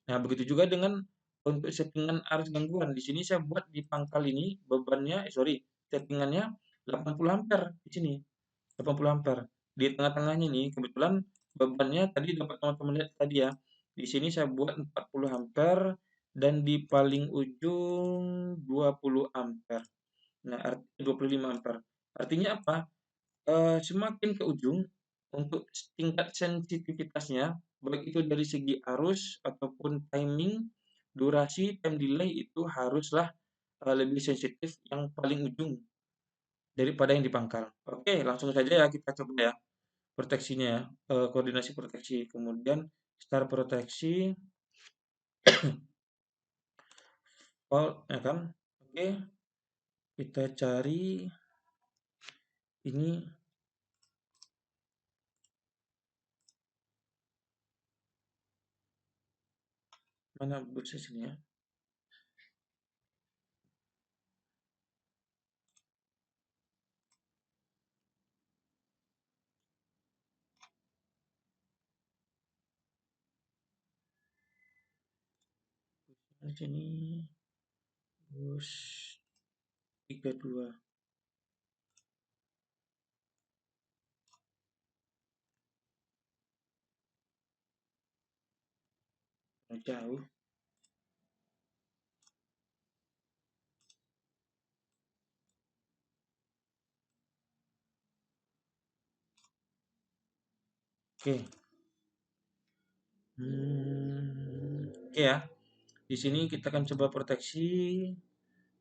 Nah, begitu juga dengan untuk settingan arus gangguan. Di sini saya buat di pangkal ini bebannya, settingannya 80 ampere di sini. 80 ampere. Di tengah-tengahnya nih, kebetulan bebannya tadi dapat teman-teman lihat tadi ya. Di sini saya buat 40 ampere dan di paling ujung 20 ampere. Nah, 25 ampere. Artinya apa? Semakin ke ujung, untuk tingkat sensitivitasnya, baik itu dari segi arus ataupun timing, durasi, time delay itu haruslah lebih sensitif yang paling ujung daripada yang di pangkal. Oke, langsung saja ya kita coba ya proteksinya ya, koordinasi proteksi. Kemudian start proteksi, ya kan? Oke, kita cari ini mana posisinya? Di sini bus 32. Jauh. Oke. Oke ya. Di sini kita akan coba proteksi,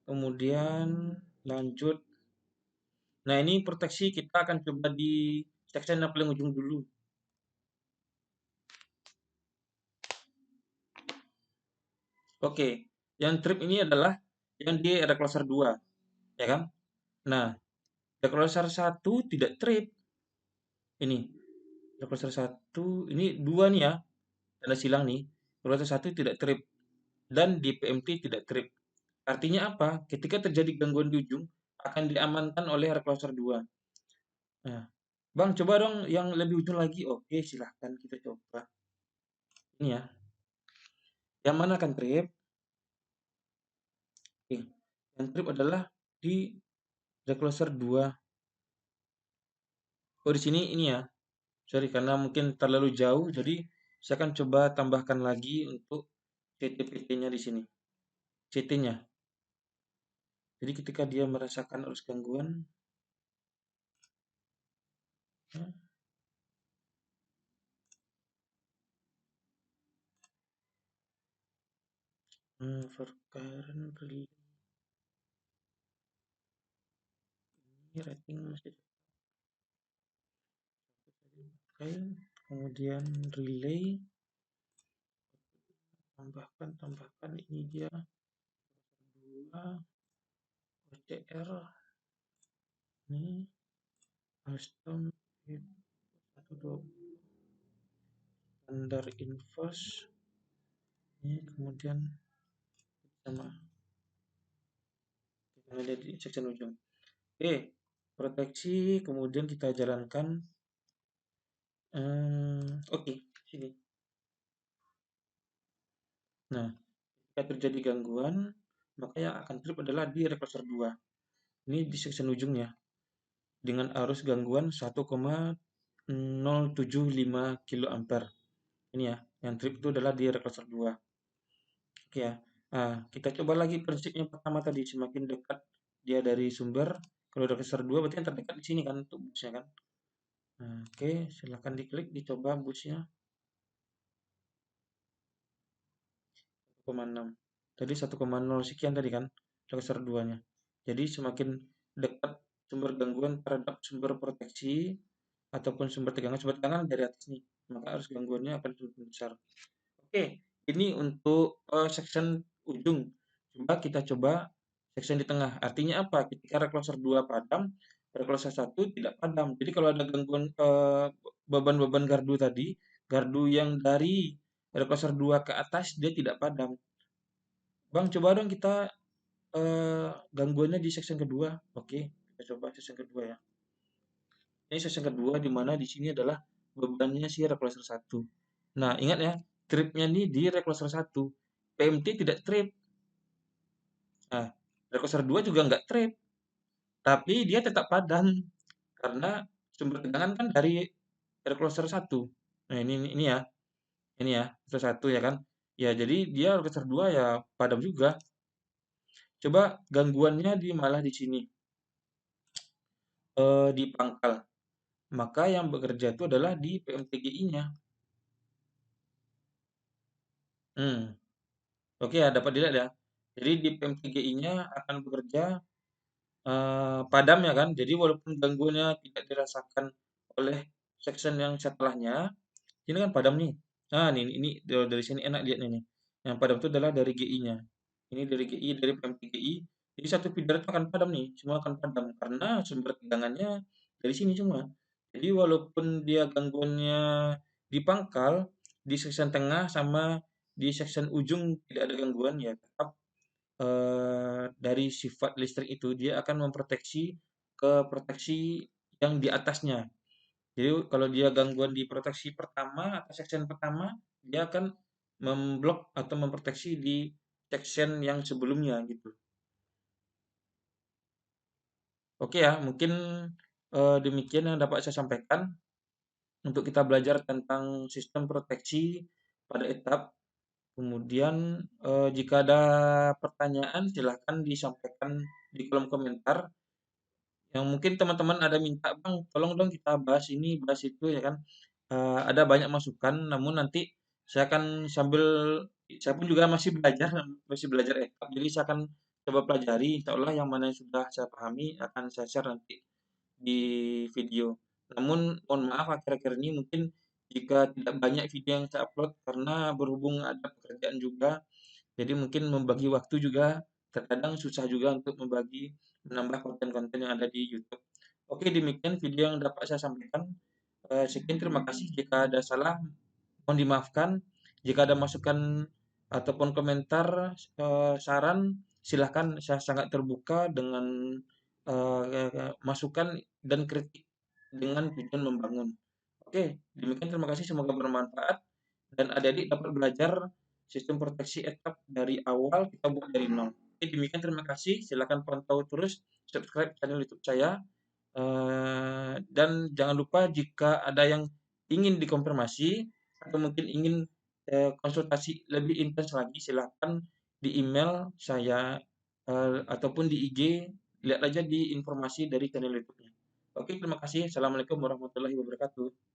kemudian lanjut. Nah, ini proteksi kita akan coba di section yang paling ujung dulu. Oke, yang trip ini adalah yang di recloser 2, ya kan? Nah, recloser 1 tidak trip. Ini, recloser 1, ini 2 nih ya, tanda silang nih. Recloser 1 tidak trip dan di PMT tidak trip. Artinya apa? Ketika terjadi gangguan di ujung, akan diamankan oleh recloser 2. Nah, Bang, coba dong yang lebih ujung lagi. Oke, silahkan kita coba. Ini ya. Yang mana kan trip? Oke. Yang trip adalah di recloser 2. Oh, di sini ini ya. Sorry, karena mungkin terlalu jauh, jadi saya akan coba tambahkan lagi untuk CT-PT-nya di sini. CT-nya. Jadi ketika dia merasakan arus gangguan, for current relay, ini rating masih pakai. Kemudian relay, tambahkan ini dia 2 OCR, ini custom 120 standar inverse, ini kemudian sama kita lihat di section ujung. Oke, proteksi kemudian kita jalankan. Oke, sini. Nah, jika terjadi gangguan, maka yang akan trip adalah di recloser 2. Ini di section ujungnya dengan arus gangguan 1,075 kA. Ini ya, yang trip itu adalah di reclosure 2. Oke ya. Nah, kita coba lagi prinsip yang pertama tadi, semakin dekat dia dari sumber, kalau reclosure 2 berarti yang terdekat di sini kan untuk busnya kan. Nah, oke, silahkan diklik, dicoba busnya 1,6. Tadi 1,0 sekian tadi kan, reclosure 2-nya. Jadi semakin dekat sumber gangguan terhadap sumber proteksi ataupun sumber tegangan dari atas nih, maka arus gangguannya akan semakin besar. Oke, ini untuk section ujung. Coba section di tengah. Artinya apa? Ketika reclosure 2 padam, reclosure 1 tidak padam. Jadi kalau ada gangguan beban-beban gardu tadi, gardu yang dari reclosure 2 ke atas dia tidak padam. Bang, coba dong kita gangguannya di section kedua. Oke, kita coba section kedua ya. Ini section kedua di mana di sini adalah bebannya si reclosure 1. Nah, ingat ya, tripnya nih di reclosure 1. PMT tidak trip. Nah, reclosure 2 juga nggak trip, tapi dia tetap padam karena sumber tegangan kan dari reclosure 1. Nah, ini ya. Ini ya, reclosure 1 ya kan. Ya, jadi dia reclosure 2 ya padam juga. Coba gangguannya di malah di sini di pangkal. Maka yang bekerja itu adalah di PMTGI-nya. Hmm. Oke ya, dapat dilihat ya. Jadi di PMTGI-nya akan bekerja padam ya kan. Jadi walaupun gangguannya tidak dirasakan oleh section yang setelahnya, ini kan padam nih. Nah, ini dari sini enak lihat nih. Yang padam itu adalah dari GI-nya. Ini dari GI, dari PMTGI. Jadi satu feeder itu akan padam nih, semua akan padam karena sumber tegangannya dari sini semua. Jadi walaupun dia gangguannya di pangkal, di section tengah sama di section ujung tidak ada gangguan ya tetap dari sifat listrik itu dia akan memproteksi ke proteksi yang di atasnya. Jadi kalau dia gangguan di proteksi pertama atau section pertama, dia akan memblok atau memproteksi di section yang sebelumnya gitu. Oke ya, mungkin demikian yang dapat saya sampaikan untuk kita belajar tentang sistem proteksi pada etap. Kemudian jika ada pertanyaan silahkan disampaikan di kolom komentar. Yang mungkin teman-teman ada minta, "Bang, tolong dong kita bahas ini, bahas itu," ya kan. Ada banyak masukan, namun nanti saya akan saya pun juga masih belajar EKAP, jadi saya akan coba pelajari, insya Allah yang mana yang sudah saya pahami akan saya share nanti di video. Namun mohon maaf akhir-akhir ini mungkin jika tidak banyak video yang saya upload karena berhubung ada pekerjaan juga, jadi mungkin membagi waktu juga terkadang susah juga untuk menambah konten-konten yang ada di YouTube. Oke, demikian video yang dapat saya sampaikan. Sekian terima kasih. Jika ada salah, mohon dimaafkan. Jika ada masukan ataupun komentar, saran, silahkan saya sangat terbuka dengan masukan dan kritik dengan tujuan membangun. Oke, demikian terima kasih. Semoga bermanfaat dan adik-adik dapat belajar sistem proteksi etap dari awal kita buat dari nol. Oke, demikian terima kasih. Silakan pantau terus subscribe channel YouTube saya. Dan jangan lupa jika ada yang ingin dikonfirmasi atau mungkin ingin konsultasi lebih intens lagi, silahkan di email saya ataupun di IG, lihat aja di informasi dari channel YouTube-nya. Oke, terima kasih. Assalamualaikum warahmatullahi wabarakatuh.